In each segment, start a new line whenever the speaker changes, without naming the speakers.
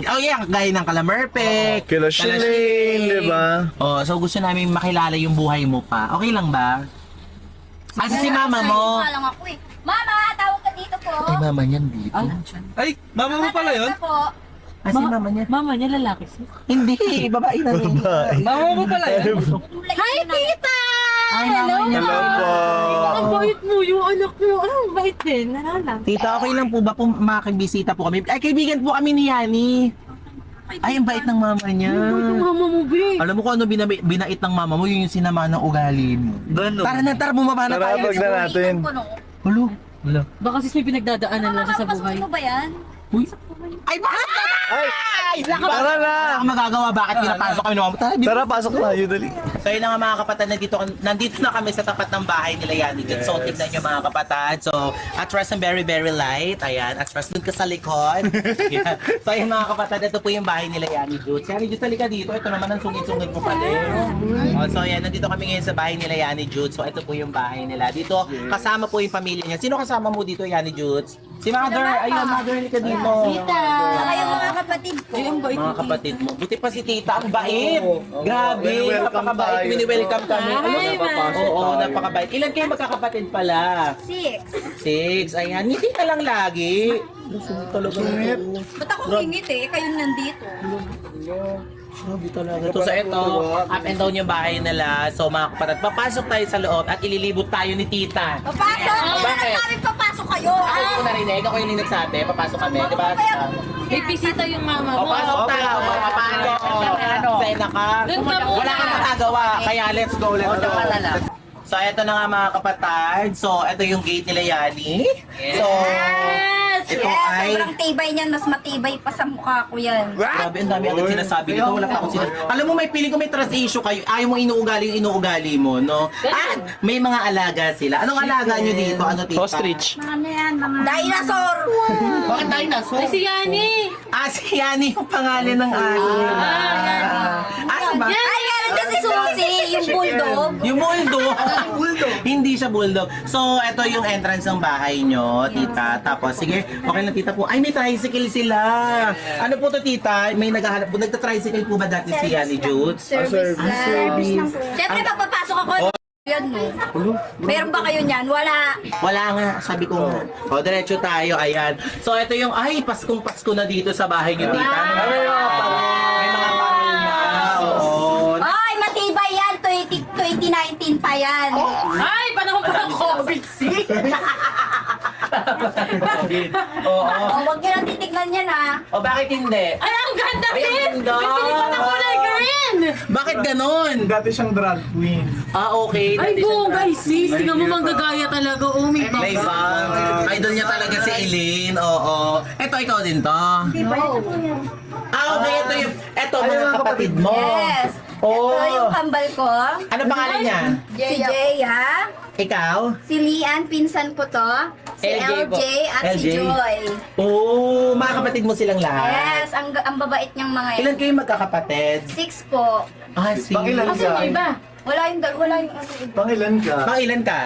Oh yeah, gaya ng Kalamerpek.
Kila Shalane, di ba?
Oh, so gusto namin makilala yung buhay mo pa. Okay lang ba? Asa si mama mo?
Lang ako eh. Mama, tawag ka dito po.
Ay, mama niyan dito.
Ay, mama mo pala yun?
Tawag ka po.
Asa si mama niya?
Mama niya lalaki.
Hindi, babae na rin.
Mama mo pala yun?
Hi, tita!
Ay, mama niya.
Hello po.
Ang bait mo, yung anak mo. Ang bait din. Nalala.
Tita, okay lang po ba po makakibisita po kami? Ay, kaibigan po kami ni Yani. Ay, ang bait ng mama niya.
Ang mama mo, be.
Alam mo kung ano binait ng mama mo, yun yung sinama ng ugali mo.
Gano'n.
Tara na, tara, bumaba na
Tara,
tayo.
wag na natin.
Hulo.
Baka sis may pinagdadaanan lang siya sa buhay.
Papasukin mo ba yan?
Uy. Ay, bakit ka na?
Ay,
Wala ka
tara na.
Wala kang magagawa, bakit pinapasok kami ng mama? Tara,
Tara, pasok na. Yun, dali.
So yun na nga mga kapatid, nandito na kami sa tapat ng bahay nila Yani Jude. So tignan nyo mga kapatid. So atras ng very very light. Ayan, atras dun ka sa likod. Ayan. So yun mga kapatid, ito po yung bahay nila Yani Jude. Si Yani Jude, halika dito. Ito naman ang sungit-sungit mo pala. Oh, so yan, nandito kami ngayon sa bahay nila Yani Jude. So ito po yung bahay nila. Dito kasama po yung pamilya niya. Sino kasama mo dito Yani Jude? Si Mother. Ayun, Mother, halika dito.
Saka yung mga kapatid ko.
Ay, ang bait
Mga kapatid mo. Buti pa si tita, ang bait. Grabe,
Wini-welcome
napakabait.
tayo.
Mini-welcome kami.
Ay,
Oo, napakabait. Ilan kayo magkakapatid pala?
6.
6. Ayan, ngiti ka lang lagi. Talaga.
Ba't ako ngingit eh? Kayo nandito.
Grabe talaga. So sa ito, up and down yung bahay nila. So mga kapatid, papasok tayo sa loob at ililibot tayo ni tita.
Papasok! Hindi
Bakit?
na namin papasok kayo.
Ako ko narinig, ako yung nagsabi, papasok kami, di ba?
May bisita yung mama
O,
mo.
pasok tayo. Paano? Sa'yo na ka.
Doon ka muna.
Wala kang magagawa. Kaya let's go, let's go. So, ito na nga mga kapatid. So, ito yung gate nila Yani. So, ito
Yes,
ay...
sobrang tibay niyan. Mas matibay pa sa mukha ko yan.
Grabe, ang dami agad sinasabi dito. Wala pa akong sinasabi. Alam mo, may feeling ko may trust issue kayo. Ayaw mo inuugali yung inuugali mo, no? At may mga alaga sila. Anong alaga nyo dito? Ano, tita?
Ostrich.
Ano yan? Dinosaur!
Bakit dinosaur?
Ay, si Yani.
Si Yani yung pangalan ng aso. Asa ba?
Ay, meron kasi susi, yung bulldog.
Yung bulldog. Hindi siya bulldog. So, ito yung entrance ng bahay nyo, tita. Tapos, sige, okay lang tita po. Ay, may tricycle sila. Ano po to, tita? May nagta-tricycle po ba dati si Yani Jude?
Service lang.
Service.
Siyempre, pagpapasok ako, yan mo. Meron ba kayo niyan? Wala.
Wala nga, sabi ko nga. O, diretso tayo, ayan. So, ito yung, ay, Paskong Pasko na dito sa bahay nyo, tita. May mga parol na. Oo.
Ay, matibay yan. 2019 pa yan.
Ay, panahon pa ng COVID.
Oo.
Huwag nyo nang titignan yan ha.
O, bakit hindi?
Ay, ang ganda,
Ay, ang
sis.
ganda.
May pinili pa ng kulay green.
Bakit ganon?
Dati siyang drag queen.
Okay.
Ay,
dati siya-
go, guys, sis. Tingnan mo, manggagaya talaga. Oh, may
May bang. Idol niya talaga si Eileen. Oo. Ito, ikaw din to. Okay. Ito mga kapatid mo.
Yes.
Oh.
Ito yung kambal ko.
Ano pangalan niya?
Si Jeya.
Ikaw?
Si Lian, pinsan ko to. Si
LJ po.
LJ at si
LJ.
Joy.
Oh, mga kapatid mo silang lahat.
Yes, ang babait niyang mga yan.
Ilan kayo magkakapatid?
6 po.
Si...
Pangilan
Kasi yung iba.
Wala yung wala yung ano.
Pangilan ka?
Pangilan ka?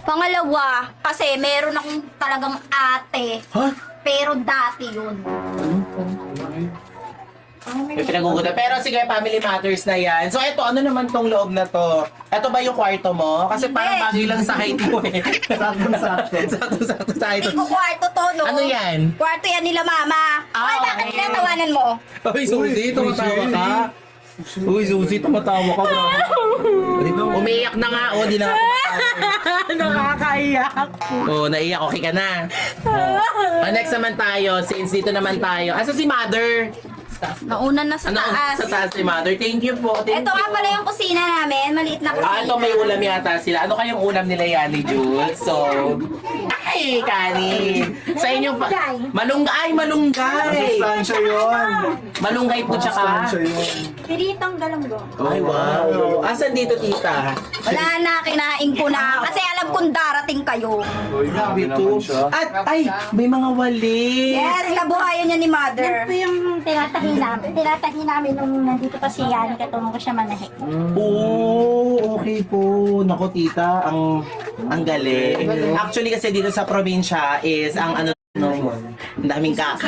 Pangalawa, kasi meron akong talagang ate.
Ha?
Pero dati yun.
May pinagugutan. Pero sige, family matters na yan. So, ito, ano naman tong loob na to? Ito ba yung kwarto mo? Kasi parang bagay lang sa height mo eh.
Saktong-sakto.
Sakto sa height
Hindi
mo.
ko kwarto to, no?
Ano yan?
Kwarto yan nila mama. Ay, bakit
okay.
tinatawanan mo?
Uy, Suzy, tumatawa ka. Uy, Suzy, tumatawa ka. Umiiyak na nga. O, di na ako tumatawa.
Nakakaiyak.
Oh, naiyak. Okay ka na. Next naman tayo. Since dito naman tayo. Asa si Mother?
Nauna na sa
Ano?
taas.
Sa taas si Mother. Thank you po. Thank
Ito
you.
nga pala yung kusina namin. Maliit na kusina.
Ito may ulam yata sila. Ano kayong ulam nila yan ni Jules? So, ay, kanin. Sa inyo pa. Malunggay, malunggay.
Masustansya yun.
Malunggay po tsaka.
Masustansya yun.
Piritang galanggo.
Ay, wow. Asan dito, tita?
Wala na, kinain ko na. Kasi alam kong darating kayo.
Uy, grabe naman siya.
At, ay, may mga wali.
Yes, kabuhayan niya ni mother.
Yan po yung tinatahi namin. Tinatahi namin nung nandito pa si Yan, katulong ko siya manahik.
Oh, okay po. Nako, tita, ang galing. Actually, kasi dito sa probinsya is ang ano, no, Ang daming kaka.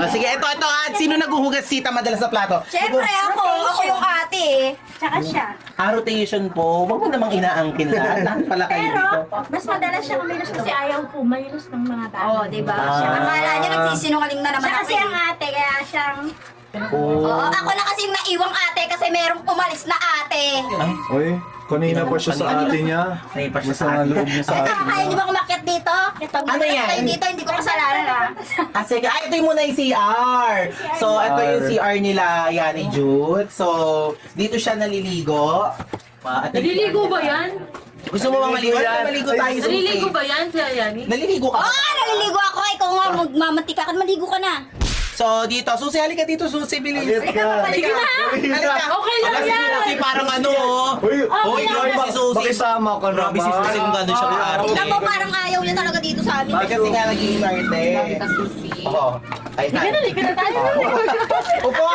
Sige, ito. Sino naghuhugas tita madalas sa plato?
Siyempre ako yung ate eh.
Tsaka siya.
Rotation po. Huwag mo namang inaangkin lahat. Lahat pala kayo
Pero,
dito.
mas madalas siya kumilos kasi ayaw kumilos ng mga tao.
Oo, di ba? Akala niyo nagsisinungaling na naman
Siya kasi ang ate, kaya siyang...
Oo, ako na kasi yung naiwang ate kasi merong umalis na ate.
Uy, kanina pa siya sa ate niya.
Kanina pa siya sa
Masama
ate.
loob niya sa ate
Kaya
niya.
niyo ba umakyat dito?
Ano yan?
Kayo dito, hindi ko kasalanan ah.
Sige. Ito yung muna yung CR. So, ito yung CR nila, Yani Jude. So, dito siya naliligo.
Naliligo ba yan?
Gusto mo bang maligo? Maligo tayo sa
Naliligo ba yan, Tia Yani?
Naliligo ka
Oo
ba?
nga, naliligo ako. Ikaw nga, magmamantika ka, maligo ka na.
So, dito. Susi, halika dito. Susi, bilis.
Halika ka.
Sige na. Halika.
Okay lang
Ala, si
yan.
Susi parang ano.
Uy,
Grabe si Susi.
Makisama ka naman.
Grabe si Susi kung gano'n siya kaaraw.
Tingnan mo, parang ayaw niya talaga dito sa amin.
Ay, kasi nga nag-iinarte. Oo. Ay,
Halika na tayo.
Upo!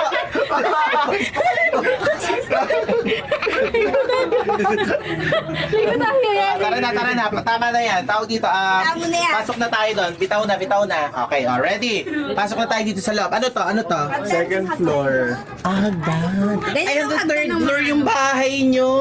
Ligo tayo yan.
Tara na. Tama na yan. Tawag dito.
Tama na yan.
Pasok na tayo doon. Bitaw na. Okay, ready. Pasok na tayo dito sa loob. Ano to?
Second floor.
God.
Ganyan
Ay,
yung
the
hagdan
third
ng
floor
mga-
yung bahay nyo.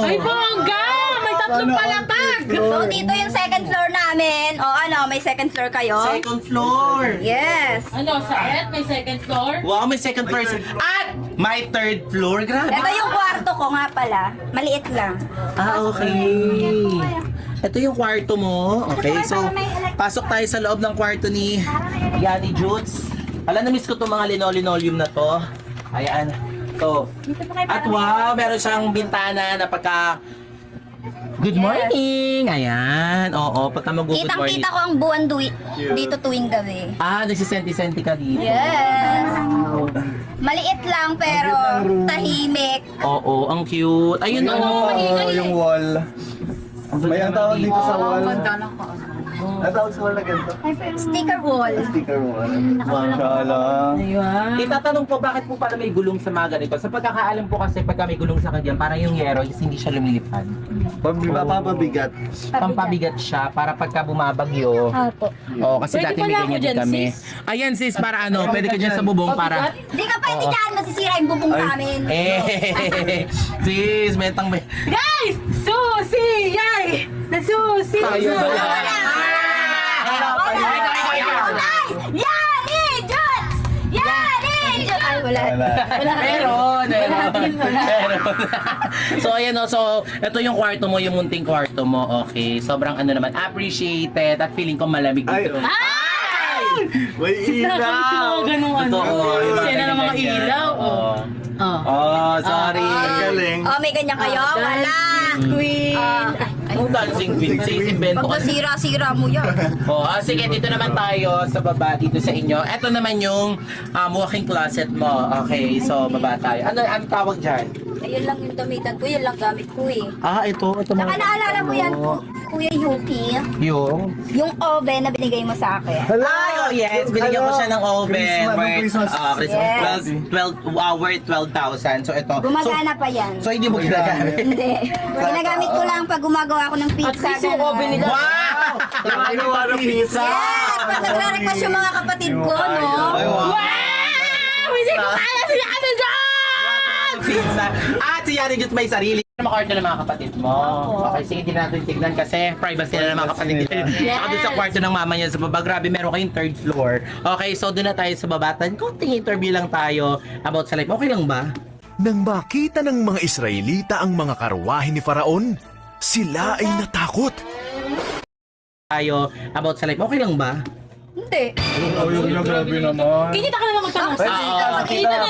Ay, bongga! May tatlong palatag!
So, dito yung second floor namin. O ano, may second floor kayo?
Second floor.
Yes.
Ano, saan? May second floor?
Wow, may second floor. At may third floor. Grabe.
Ito yung kwarto ko nga pala. Maliit lang.
Okay. Ito yung kwarto mo. Okay, so pasok tayo sa loob ng kwarto ni Yani Jutes. Alam, na-miss ko itong mga linoleum na to. Ayan. So, at wow, meron siyang bintana na pagka... Good morning! Ayan. Oo, pagka mag-good morning.
Kitang-kita ko ang buwan dito tuwing gabi.
Nagsisenti-senti ka dito.
Yes. Maliit lang pero tahimik.
Oo, ang cute. Ayun,
Oh, yung wall. May ang tawag dito sa wall. Ang tawag sa wall na ganito.
Sticker wall.
Sticker wall. Mashallah.
Itatanong po bakit po pala may gulong sa mga ganito. Sa pagkakaalam po kasi pagka may gulong sa kanya, parang yung yero is hindi siya lumilipad.
Papabigat.
Pampabigat siya para pagka bumabagyo.
Opo.
Oo, kasi
Pwede
dati may
pala ako
ganyan din
dyan,
kami.
sis.
Ayan sis, para ano, pwede ka dyan sa bubong para...
Hindi ka pwede dyan, masisira yung bubong namin.
Sis, metang may...
Guys! Susi! Yay! Na susi!
Tayo ba yan?
Yani Jones! Yani Jones! Ay, wala.
Meron. So ayan o, so ito yung kwarto mo, yung munting kwarto mo, okay. Sobrang ano naman, appreciated at feeling ko malamig dito.
May ilaw!
Ganun ano.
Totoo.
Sena ng mga ilaw. Oh.
Sorry.
Ang galing.
Oh, may ganyan kayo? Wala.
Queen.
Ang dancing queen, sis, invento
Pag
ka.
nasira-sira mo yan.
Sige, dito naman tayo sa baba, dito sa inyo. Ito naman yung walk-in closet mo. Okay, so baba tayo. Ano tawag dyan?
Ayun lang yung damitan ko, yun lang gamit ko eh.
Ito
Saka naalala mo yan, Kuya Yuki,
Yung?
yung oven na binigay mo sa akin.
Yes, binigyan ko siya ng oven.
Christmas.
Yes.
12,000. So ito.
Gumagana pa yan.
So hindi mo ginagamit.
Hindi. Ginagamit ko lang pag gumagawa ako ng pizza.
At least yung oven nila.
Wow!
Ginagawa ng pizza.
Yes! Pag nagre-request yung mga kapatid ko, no?
Ay, wow!
Hindi ko kaya sila ano dyan!
Pizza. At si Yani Jut may sarili. Makarto ng mga kapatid mo. Okay, sige, hindi natin tignan kasi privacy na ng mga kapatid nila. Saka doon sa kwarto ng mama niya sa baba. Grabe, meron kayong third floor. Okay, so doon na tayo sa babatan. Konting interview lang tayo about sa life. Okay lang ba?
Nang makita ng mga Israelita ang mga karwahe ni Faraon, sila ay natakot.
Tayo about sa life. Okay lang ba?
Hindi.
Oh, yung grabe naman.
Kinita ka na lang magtanong, sis.
Oo,
Kinita na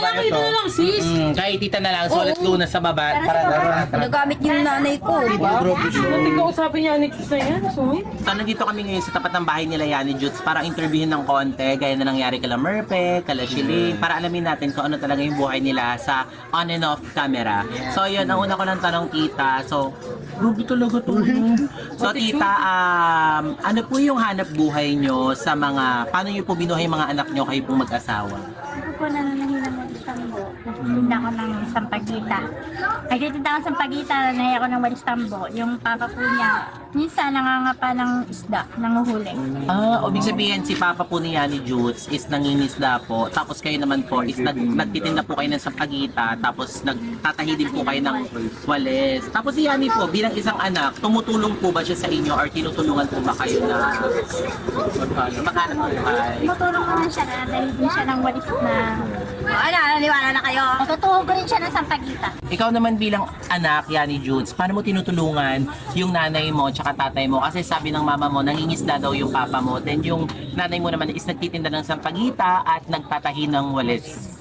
lang, sis.
Kahit tita na lang. So, let's go na sa baba. Tara.
Nagamit yung nanay ko.
Hindi ko usapin niya ni Chris na yan. Sungit.
So, nandito kami ngayon sa tapat ng bahay nila Yani Jutes para interviewin ng konti, gaya na nangyari kala Merpe, kala Shiling, para alamin natin kung ano talaga yung buhay nila sa on and off camera. So, yun, ang una ko ng tanong, tita. So, grabe talaga to. So, tita, ano po yung hanap buhay nyo sa mga paano niyo po binuhay yung mga anak niyo kayo pong mag-asawa?
Ako po nananahinang mag-istambo. Nagtitinda ako ng sampagita. Nagtitinda ako ng sampagita, nahiya ako ng walistambo. Yung papa po niya, minsan nangangapa ng isda, nanguhuli.
Ibig sabihin si Papa po ni Yani Jutes is nangingisda po, tapos kayo naman po is nagtitinda po kayo ng sampagita, tapos nagtatahi din po kayo ng walis. Tapos si Yani po, bilang isang anak, tumutulong po ba siya sa inyo or tinutulungan po ba kayo na maghanap buhay?
Matulong naman siya na dahil din siya ng walis na...
Naniwala na kayo.
Natutuhog ko rin siya ng sampagita.
Ikaw naman bilang anak, Yani Jutes, paano mo tinutulungan yung nanay mo tsaka tatay mo? Kasi sabi ng mama mo, nangingisda daw yung papa mo. Then yung nanay mo naman is nagtitinda ng sampagita at nagtatahi ng walis.